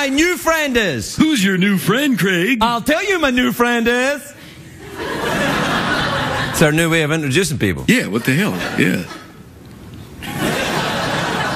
my new friend is. Who's your new friend, Craig? I'll tell you my new friend is. It's our new way of introducing people. Yeah, what the hell? Yeah.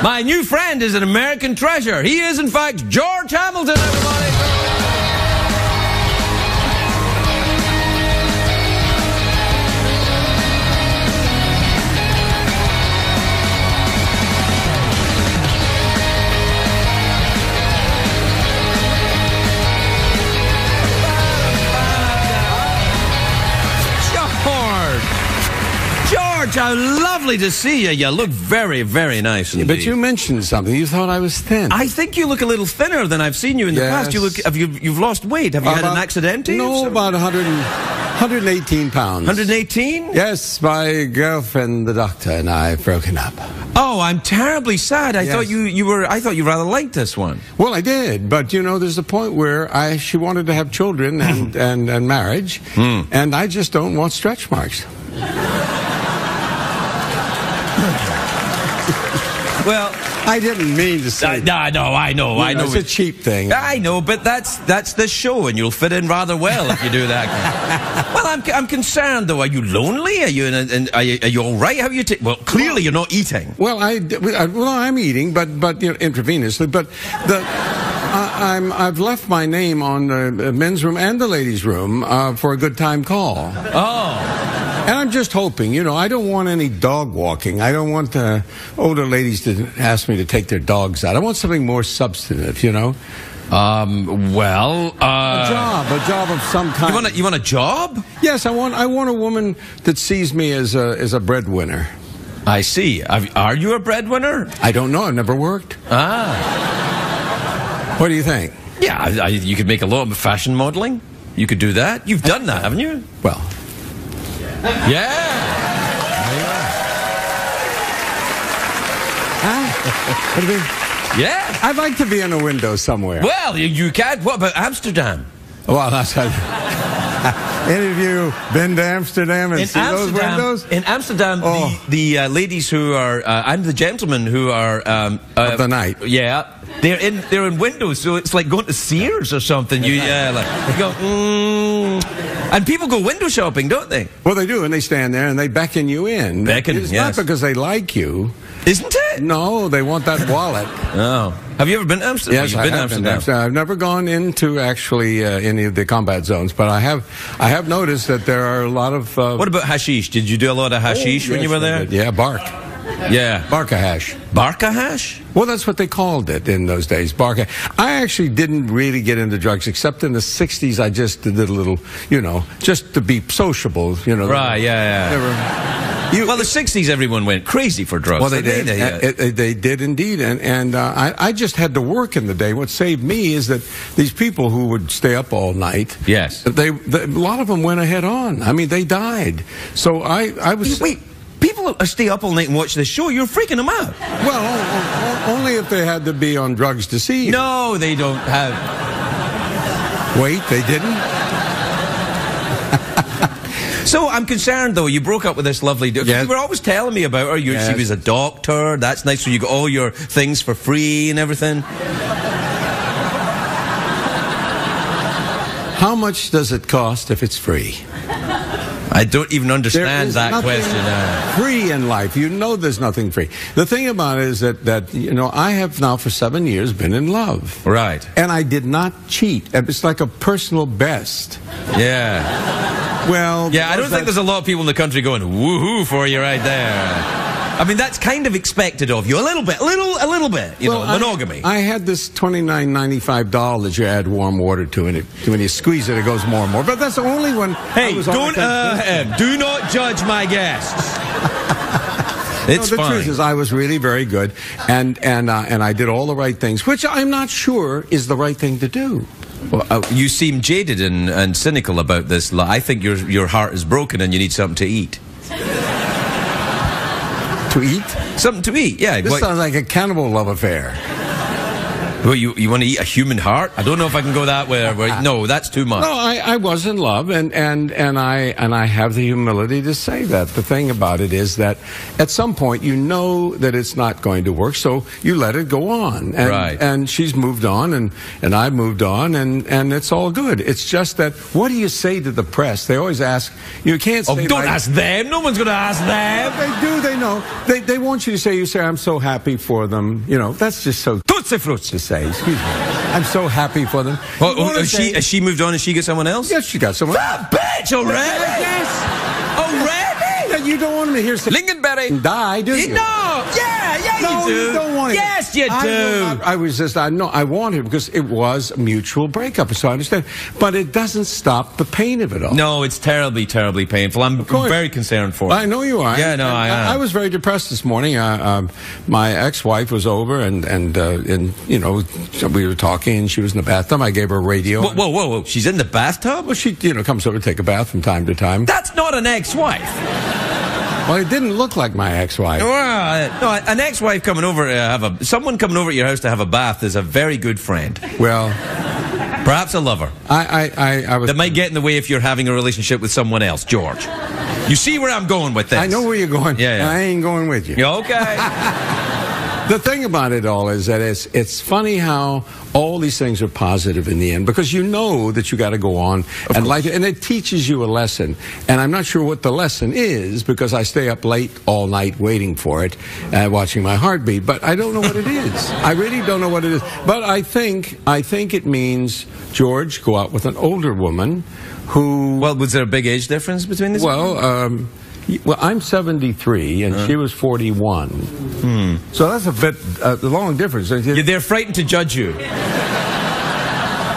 My new friend is an American treasure. He is, in fact, George Hamilton, everybody. George, how lovely to see you. You look very, very nice indeed. But you mentioned something. You thought I was thin. I think you look a little thinner than I've seen you in the past. You look. You've lost weight. Have you had an accident? No, about 118 pounds. 118? Yes, my girlfriend, the doctor, and I have broken up. Oh, I'm terribly sad. I thought you were. I thought you rather liked this one. Well, I did, but you know, there's a point where she wanted to have children and marriage, and I just don't want stretch marks. Well, I didn't mean to say that. No, I know. It's a cheap thing. I know, but that's the show, and you'll fit in rather well if you do that. Well, I'm concerned though. Are you lonely? Are you are you all right? How you? Well, clearly you're not eating. Well, I'm eating, but you know, intravenously. But I've left my name on the men's room and the ladies' room for a good time call. Oh. And I'm just hoping, you know, I don't want any dog walking. I don't want older ladies to ask me to take their dogs out. I want something more substantive, you know. Well, a job of some kind. You want a job? Yes, I want a woman that sees me as a breadwinner. I see. Are you a breadwinner? I don't know. I've never worked. Ah. What do you think? Yeah, you could make a lot of fashion modeling. You could do that. You've done that, haven't you? Well. Yeah. What do you mean? Yeah. I'd like to be in a window somewhere. Well, you can't. What about Amsterdam? Well, that's any of you been to Amsterdam and see those windows? In Amsterdam, the ladies who are and the gentlemen who are of the night. Yeah. They're in windows, so it's like going to Sears or something. You go, and people go window shopping, don't they? Well, they do, and they stand there and they beckon you in. It's not because they like you, isn't it? No, they want that wallet. Oh, have you ever been to Amsterdam? Yes, I have been to Amsterdam. I've never gone into actually any of the combat zones, but I have noticed that there are a lot of. What about hashish? Did you do a lot of hashish when you were there? Yeah, bark. Yeah. Barca hash. Barca hash? Well, that's what they called it in those days, barca. I actually didn't really get into drugs, except in the 60s I just did a little, you know, just to be sociable, you know. Right, yeah. Well, the 60s everyone went crazy for drugs. Well, they did. They did indeed. And I just had to work in the day. What saved me is that these people who would stay up all night, yes, a lot of them went ahead on. I mean, they died. So I was... Wait. People stay up all night and watch this show. You're freaking them out. Well, only if they had to be on drugs to see you. No, they don't have. Wait, they didn't? So I'm concerned, though. You broke up with this lovely dude. Yes. You were always telling me about her. Yes. She was a doctor. That's nice. So you got all your things for free and everything. How much does it cost if it's free? I don't even understand that question. Free in life. You know there's nothing free. The thing about it is that you know, I have now for 7 years been in love. Right. And I did not cheat. It's like a personal best. Yeah. Well... Yeah, I don't think there's a lot of people in the country going, woohoo for you right there. I mean, that's kind of expected of you. A little bit. You know, monogamy. I had this $29.95 that you add warm water to, and when you squeeze it, it goes more and more. But that's the only one... Hey, do not judge my guests. It's fine. The truth is, I was really very good, and I did all the right things, which I'm not sure is the right thing to do. Well, you seem jaded and cynical about this. I think your heart is broken and you need something to eat. To eat? Something to eat, yeah. This sounds like a cannibal love affair. Well, you want to eat a human heart? I don't know if I can go that way. No, that's too much. No, I was in love, and I have the humility to say that. The thing about it is that at some point you know that it's not going to work, so you let it go on. And, right. And she's moved on, and I've moved on, and it's all good. It's just that, what do you say to the press? They always ask, you can't say... Oh, don't ask them. No one's going to ask them. They do, they know. They want you to say, I'm so happy for them. You know, that's just so tootsie fruits to say. Excuse me. I'm so happy for them. Well, has she moved on and she got someone else? Yes, she got someone else. That bitch already? Yes. Already? You don't want me to hear Lingonberry. Die, do you? No. Yeah, no, you do. You don't want it. Yes, you do. I wanted it because it was a mutual breakup, so I understand. But it doesn't stop the pain of it all. No, it's terribly, terribly painful. I'm very concerned for it. I know you are. Yeah, no, I am. I was very depressed this morning. My ex-wife was over, and you know, we were talking, and she was in the bathtub. I gave her a radio. Whoa. She's in the bathtub? Well, she, comes over to take a bath from time to time. That's not an ex-wife. Well, it didn't look like my ex-wife. Well, no, an ex-wife coming over to someone coming over to your house to have a bath is a very good friend. Well, perhaps a lover. I was. That might get in the way if you're having a relationship with someone else, George. You see where I'm going with this? I know where you're going. Yeah. And I ain't going with you. Okay. The thing about it all is that it's funny how all these things are positive in the end, because you know that you got to go on and life, and it teaches you a lesson. And I'm not sure what the lesson is, because I stay up late all night waiting for it, watching my heartbeat. But I don't know what it is. I really don't know what it is. But I think it means, George, go out with an older woman who... Well, was there a big age difference between these? Well, I'm 73, and she was 41. So that's a bit a long difference. They're frightened to judge you.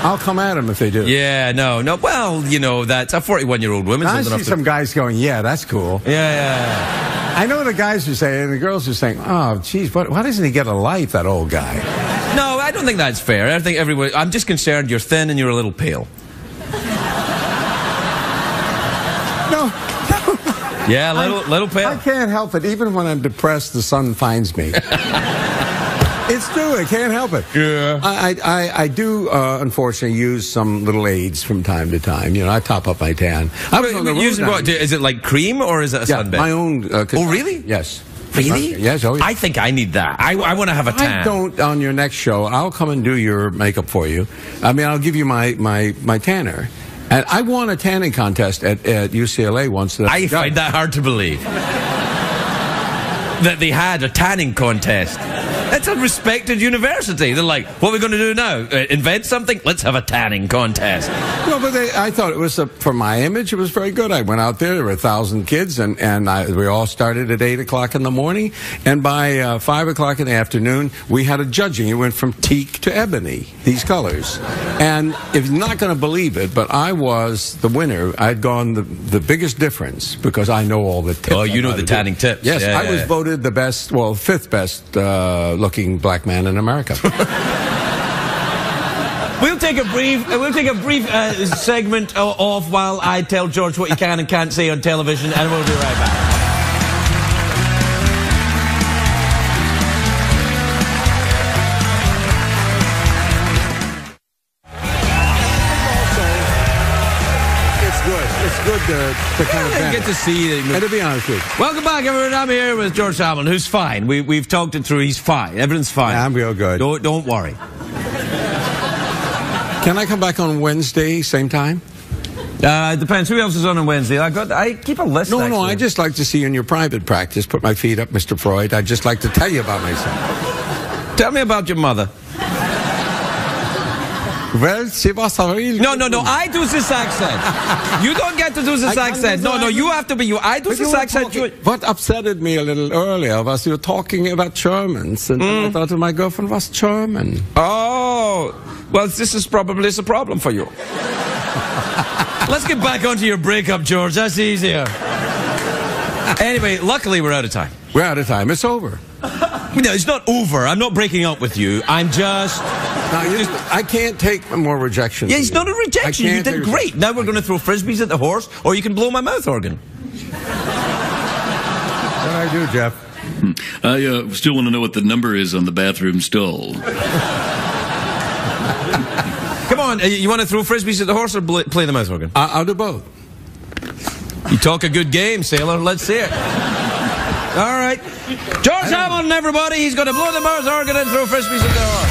I'll come at them if they do. Yeah, no. Well, that's a 41-year-old woman. I see some guys going, yeah, that's cool. Yeah. I know the guys are saying, and the girls are saying, oh, geez, why doesn't he get a life, that old guy? No, I don't think that's fair. I think everyone... I'm just concerned you're thin and you're a little pale. No. Yeah, little pale. I can't help it. Even when I'm depressed, the sun finds me. It's true. I can't help it. Yeah. I do, unfortunately, use some little aids from time to time. I top up my tan. Using what? Is it like cream or is it a sunbed? My own. Oh, really? Yes. Really? Yes. Oh, yeah. I think I need that. I want to have a tan. I don't. On your next show, I'll come and do your makeup for you. I mean, I'll give you my tanner. And I won a tanning contest at UCLA once. I find that hard to believe. That they had a tanning contest. It's a respected university. They're like, what are we going to do now? Invent something? Let's have a tanning contest. Well, but I thought it was, for my image, it was very good. I went out there. There were 1,000 kids, and we all started at 8 o'clock in the morning. And by 5 o'clock in the afternoon, we had a judging. It went from teak to ebony, these colors. And if you're not going to believe it, but I was the winner. I'd gone the biggest difference, because I know all the tips. Oh, you know the tanning tips. Yes, I was voted the best, fifth best looking black man in America. We'll take a brief segment off while I tell George what he can and can't say on television, and we'll be right back. It's good to kind of get to see it. And to be honest with you. Welcome back, everyone. I'm here with George Hamilton, who's fine. We've talked it through. He's fine. Everything's fine. Yeah, I'm real good. Don't worry. Can I come back on Wednesday, same time? It depends. Who else is on Wednesday? I keep a list. No, I just like to see you in your private practice. Put my feet up, Mr. Freud. I'd just like to tell you about myself. Tell me about your mother. Well, she was a real... No, I do this accent. You don't get to do this accent. No, you have to be you. I do this accent. What upsetted me a little earlier was you were talking about Germans, and I thought my girlfriend was German. Oh, well, this is probably a problem for you. Let's get back onto your breakup, George. That's easier. Anyway, luckily we're out of time. We're out of time. It's over. No, it's not over. I'm not breaking up with you. I'm just... I can't take more rejection. Yeah, it's not a rejection. You did great. Now we're going to throw frisbees at the horse, or you can blow my mouth organ. What do I do, Jeff? I still want to know what the number is on the bathroom stall. Come on, you want to throw frisbees at the horse or play the mouth organ? I'll do both. You talk a good game, sailor. Let's see it. All right. George Hamilton, everybody. He's going to blow the mouth organ and throw frisbees at the horse.